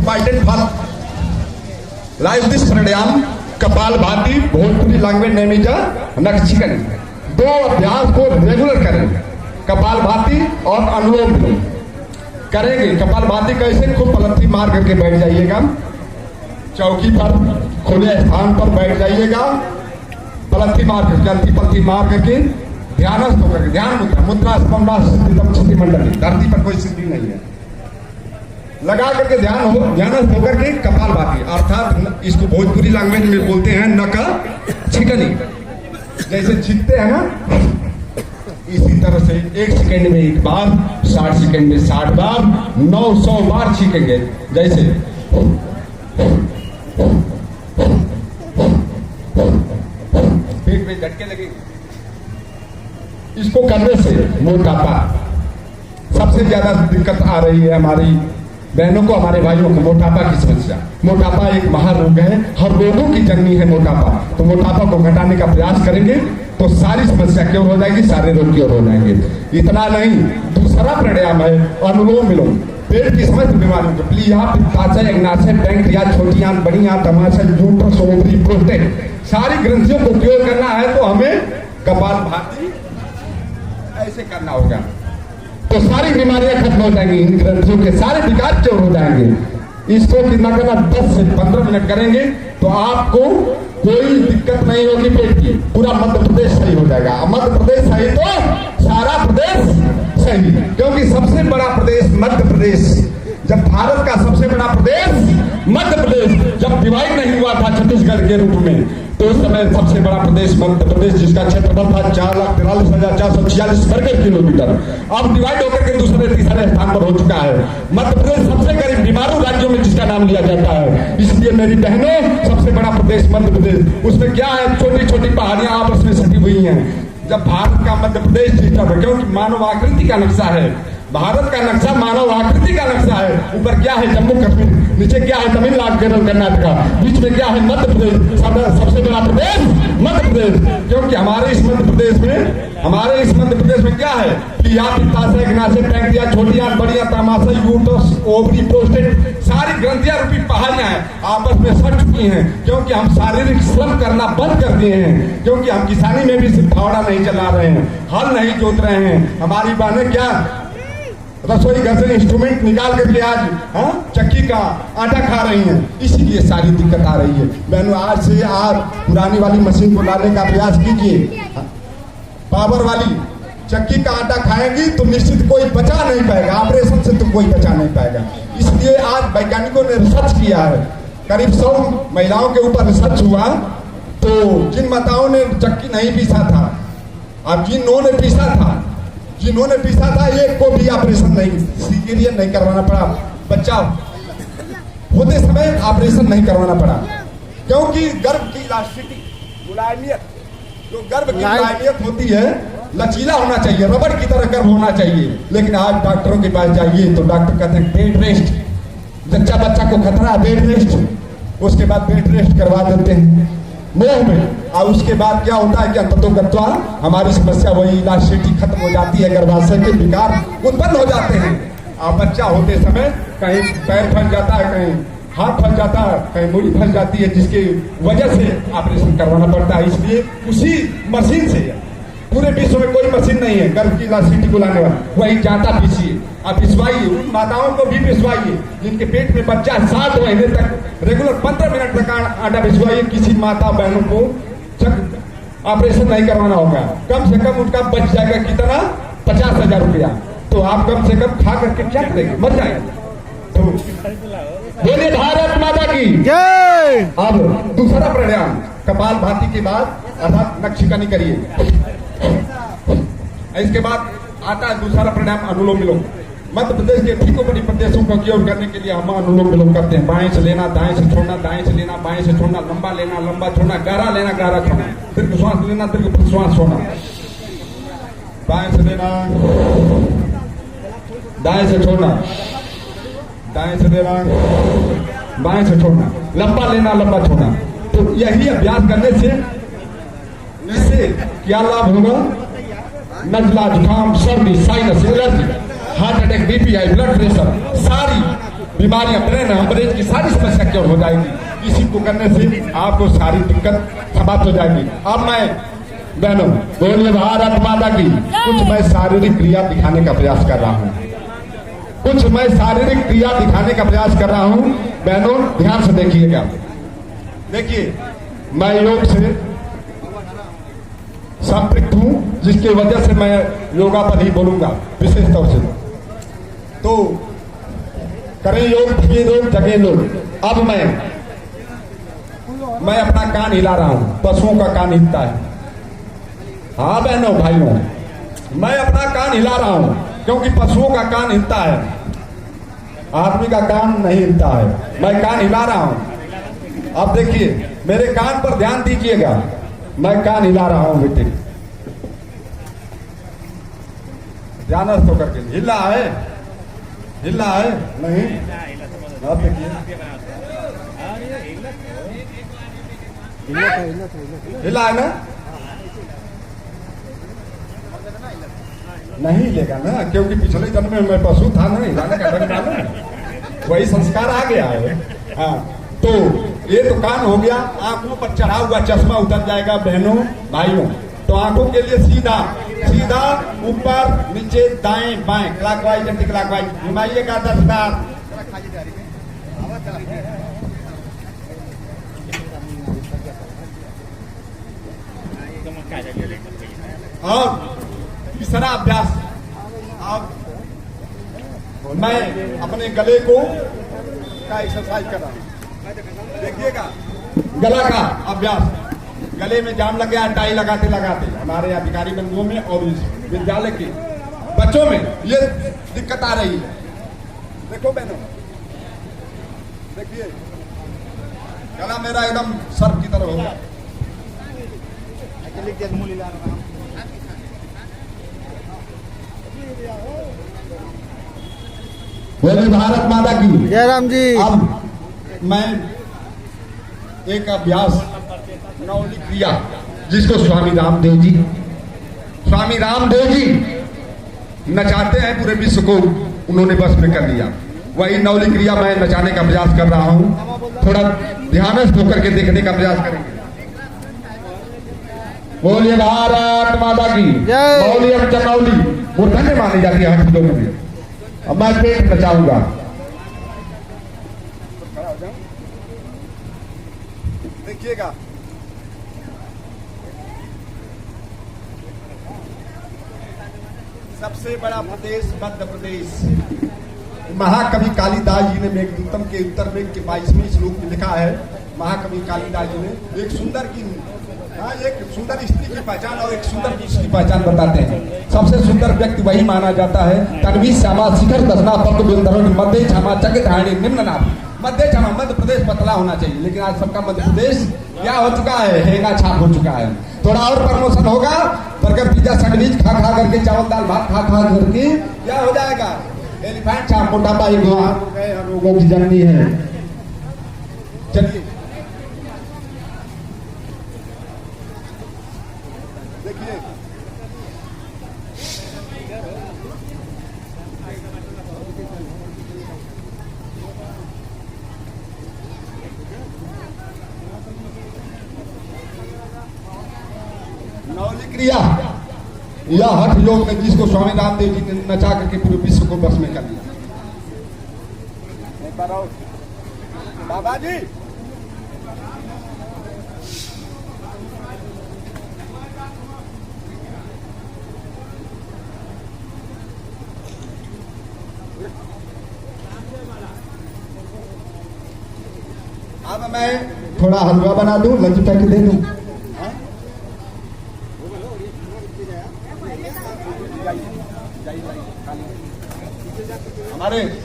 Important for life this pranayama Kapalbhati Bhojpuri language name is नखशिकनी। दो अभ्यास को रेगुलर करें, कपालभाति और अनुलोम विलोम करेंगे। कपालभाति कैसे? खूब पलथी मार करके बैठ जाइएगा, चौकी पर खुले स्थान पर बैठ जाइएगा, पलथी मार करके जल्दी पलथी मार करके ध्यानस्थ होकर के, ध्यान मुद्रा मुद्रा स्पंदा मंडली, धरती पर कोई सिद्धि नहीं है, लगा करके ध्यानस्थ होकर के कपालभाति, अर्थात इसको भोजपुरी लैंग्वेज में बोलते हैं नखशिकनी। जैसे छींकते हैं ना, इसी तरह से 1 सेकेंड में 1 बार, 60 सेकेंड में 60 बार, 900 बार छींकेंगे। जैसे पेट में झटके लगेंगे। इसको करने से मोटापा, सबसे ज्यादा दिक्कत आ रही है हमारी बहनों को, हमारे भाइयों को, मोटापा की समस्या। मोटापा एक महारोग है, हर रोगों की जननी है मोटापा। तो मोटापा को घटाने का प्रयास करेंगे तो सारी समस्या क्यों हो जाएगी, सारे रोग क्यों हो जाएंगे। इतना नहीं, दूसरा प्राणायाम है अनुलोम विलोम। पेट की समस्त बीमारियों को, प्लीहा, पित्ताशय, अग्नाशय, पैंक्रियाज, छोटी आंत, बड़ी आंत, अमाशय, यूट्रस, ओवरी, प्रोस्टेट, सारी ग्रंथियों को क्योर करना है तो हमें कपालभाति ऐसे करना होगा, तो सारी बीमारियां खत्म हो जाएंगी, इन ग्रंथियों के सारे विकार क्योर हो जाएंगे। इसको कितना करना, 10 से 15 मिनट करेंगे तो आपको कोई दिक्कत नहीं होगी पेट की। पूरा मध्य प्रदेश सही हो जाएगा। मध्य प्रदेश सही तो सारा प्रदेश सही, क्योंकि सबसे बड़ा प्रदेश मध्य प्रदेश। जब भारत का सबसे बड़ा प्रदेश मध्य प्रदेश जब डिवाइड नहीं हुआ था छत्तीसगढ़ के रूप में, तो उस समय सबसे बड़ा प्रदेश मध्य प्रदेश, जिसका क्षेत्रफल था 4,43,446 वर्ग किलोमीटर, अब डिवाइड होकर के दूसरे तीसरे स्थान पर हो चुका है। मध्य प्रदेश सबसे गरीब बीमारू राज्यों में जिसका नाम लिया जाता है। इसलिए मेरी बहनों, सबसे बड़ा प्रदेश मध्य प्रदेश, उसमें क्या है, छोटी छोटी पहाड़ियां आपस में सटी हुई हैं। जब भारत का मध्य प्रदेश सिस्टम है, क्योंकि मानव आकृति का नक्शा है, भारत का नक्शा मानव आकृति का नक्शा है। ऊपर क्या है, जम्मू कश्मीर, नीचे क्या है, तमिलनाडु, केरल, कर्नाटका, बीच में क्या है, मध्य प्रदेश। सबसे बड़ा प्रदेश मध्य प्रदेश, क्योंकि हमारे इस मध्य प्रदेश में क्या है, प्लीहा, पित्ताशय, अग्नाशय, पैंक्रियाज, छोटी आंत, बड़ी आंत, अमाशय, यूट्रस, ओवरी, प्रोस्टेट, सारी ग्रंथियां रूपी पहाड़ियां हैं, आपस में सट चुकी हैं। क्योंकि हम शारीरिक श्रम करना बंद कर दिए हैं, क्योंकि हम किसानी में भी सिर्फ फावड़ा नहीं चला रहे हैं, हल नहीं जोत रहे हैं। हमारी बहनें क्या रसोई घर से इंस्ट्रूमेंट निकाल करके आज चक्की का आटा खा रही हैं, इसीलिए सारी दिक्कत आ रही है। बहनों, आज से आप पुरानी वाली मशीन को लाने का प्रयास कीजिए। पावर वाली चक्की का आटा खाएंगी तो निश्चित कोई बचा नहीं पाएगा, ऑपरेशन से तो कोई बचा नहीं पाएगा। इसलिए आज वैज्ञानिकों ने रिसर्च किया है, करीब 100 महिलाओं के ऊपर रिसर्च हुआ। तो जिन माताओं ने चक्की नहीं पीसा था, अब जिन्होंने पीसा था, एक को भी ऑपरेशन नहीं, सीजरियन नहीं करवाना पड़ा, बच्चा होते समय ऑपरेशन नहीं करवाना पड़ा, क्योंकि गर्भ की इलास्टिसिटी, मुलायमियत, जो गर्भ की मुलायमियत होती है, लचीला होना चाहिए, रबड़ की तरह गर्भ होना चाहिए। लेकिन आज डॉक्टरों के पास जाइए तो डॉक्टर कहते हैं बेड रेस्ट, बच्चा को खतरा, बेड रेस्ट, उसके बाद बेड रेस्ट करवा देते हैं मोह में, और उसके बाद क्या होता है कि अंततोगत्वा हमारी समस्या वही, इलास्टिसिटी खत्म हो जाती है, गर्भाशय के विकार उत्पन्न हो जाते हैं। और बच्चा होते समय कहीं पैर फंस जाता है, कहीं हाथ फंस जाता है, कहीं मूड़ी फंस जाती है, जिसकी वजह से ऑपरेशन करवाना पड़ता है। इसलिए उसी मशीन से, पूरे विश्व में कोई मशीन नहीं है गर्भ की इलास्टिसिटी को लाने वाला, वही जाता पीछिए, आप पिसवाइए, उन माताओं को भी पिसवाइए जिनके पेट में बच्चा 7 महीने तक रेगुलर 15 मिनट तक आटा पिसवाइए। किसी माता बहनों को ऑपरेशन नहीं करवाना होगा, कम से कम उनका बच जाएगा कितना, 50,000 रुपया। तो आप कम से कम खा करके क्या करेंगे, मर जाएंगे। तो बोलिए भारत माता की जय। अब दूसरा प्राणायाम कपालभाति के बाद अर्थात नखशिकनी करिए। इसके बाद आता है दूसरा प्राणायाम अनुलोम विलोम। मध्य प्रदेश के ठीक बड़ी प्रदेशों को क्योर करने के लिए हम अनुलोम विलोम करते हैं। बाएं से लेना, दाएं से छोड़ना, दाएं से लेना, बाएं से छोड़ना, लंबा लेना, लंबा छोड़ना, गहरा लेना, गहरा छोड़ना, दीर्घ श्वास लेना, दीर्घ श्वास छोड़ना, बाएं से लेना, दाएं से छोड़ना, दाएं से लेना, बाएं से छोड़ना, लंबा लेना, लंबा छोड़ना। तो यही अभ्यास करने से इससे क्या लाभ होगा, नजला, जुकाम, सर्दी, sinus, allergy, heart attack, BP, high blood pressure, सारी बीमारियां, ब्रेन हेमरेज की सारी समस्या क्योर हो जाएगी। इसी को करने से आपको सारी दिक्कत समाप्त हो जाएगी। अब मैं बहनों बोलिए भारत माता की। कुछ मैं शारीरिक क्रिया दिखाने का प्रयास कर रहा हूँ, कुछ मैं शारीरिक क्रिया दिखाने का प्रयास कर रहा हूँ। बहनों ध्यान से देखिएगा। देखिए मैं योग से संपृक्त हूं, जिसकी वजह से मैं योगा पर ही बोलूंगा विशेष तौर से। तो करें योग, भगे लोग, जगे लोग। अब मैं अपना कान हिला रहा हूं, पशुओं का कान हिलता है। हाँ बहनों भाइयों, मैं अपना कान हिला रहा हूं क्योंकि पशुओं का कान हिलता है, आदमी का कान नहीं हिलता है। मैं कान हिला रहा हूं। अब देखिए मेरे कान पर ध्यान दीजिएगा, मैं कान हिला रहा हूं बेटे, ध्यान तो करके। हिला है, हिला है नहीं? आप देखिए हिला है ना? नहीं हिलेगा ना, क्योंकि पिछले जन्म में मैं पशु था ना, हिलाने का ढंग था ना, वही संस्कार आ गया है। हाँ तो ये तो कान हो गया। आंखों पर चढ़ा हुआ चश्मा उतर जाएगा बहनों भाइयों। तो आंखों के लिए सीधा सीधा ऊपर नीचे दाएं बाएं क्लॉकवाइज एंटी क्लॉकवाइज घुमाइएगा 10 बार। और तीसरा अभ्यास, अब मैं अपने गले को का एक्सरसाइज कर रहा हूं। देखिएगा गला का अभ्यास। गले में जाम लग गया, टाई लगाते लगाते हमारे अधिकारी बंधुओं में और इस विद्यालय के बच्चों में ये दिक्कत आ रही है। देखो बहनों, देखिए गला मेरा एकदम सर्प की तरह होगा। बोले भारत माता की जय राम जी। अब मैं एक अभ्यास नौली क्रिया, जिसको स्वामी रामदेव जी नचाते हैं पूरे विश्व को, उन्होंने बस में कर लिया। वही नौली क्रिया मैं नचाने का प्रयास कर रहा हूं। थोड़ा ध्यान से होकर के देखने का प्रयास करेंगे। बोलिए भारत माता की। मौली और चनौली मूर्धन्य मानी जाती है हर लोगों में। अब मैं पेट नचाऊंगा। देखिएगा सबसे बड़ा प्रदेश मध्य प्रदेश। महाकवि कालिदास जी ने मेघदूतम के उत्तर में के 22वें श्लोक में लिखा है। महाकवि कालिदास जी ने एक सुंदर स्त्री की पहचान और एक सुंदर पुरुष की पहचान बताते हैं। सबसे सुंदर व्यक्ति वही माना जाता है। तन्वी श्यामा शिखर दसना पक्ष बिंदरों मध्य क्षमा चकित हाणी निम्न नाम। मध्य क्षमा मध्य प्रदेश पतला होना चाहिए, लेकिन आज सबका मध्य प्रदेश क्या हो चुका है, हेंगा छाप हो चुका है। थोड़ा और प्रमोशन होगा, बर्गर पिज्जा सैंडविच खा करके, चावल दाल भात खा करके क्या हो जाएगा, एलिफेंट छाप, मोटापा रोगों की जननी है। चलिए देखिए नौली क्रिया या हठ योग में, जिसको स्वामी रामदेव जी ने नचा करके पूरे विश्व को बस में कर लिया। बाबा जी अब मैं थोड़ा हलवा बना दूं, लंच पैक दे दूं। हमारे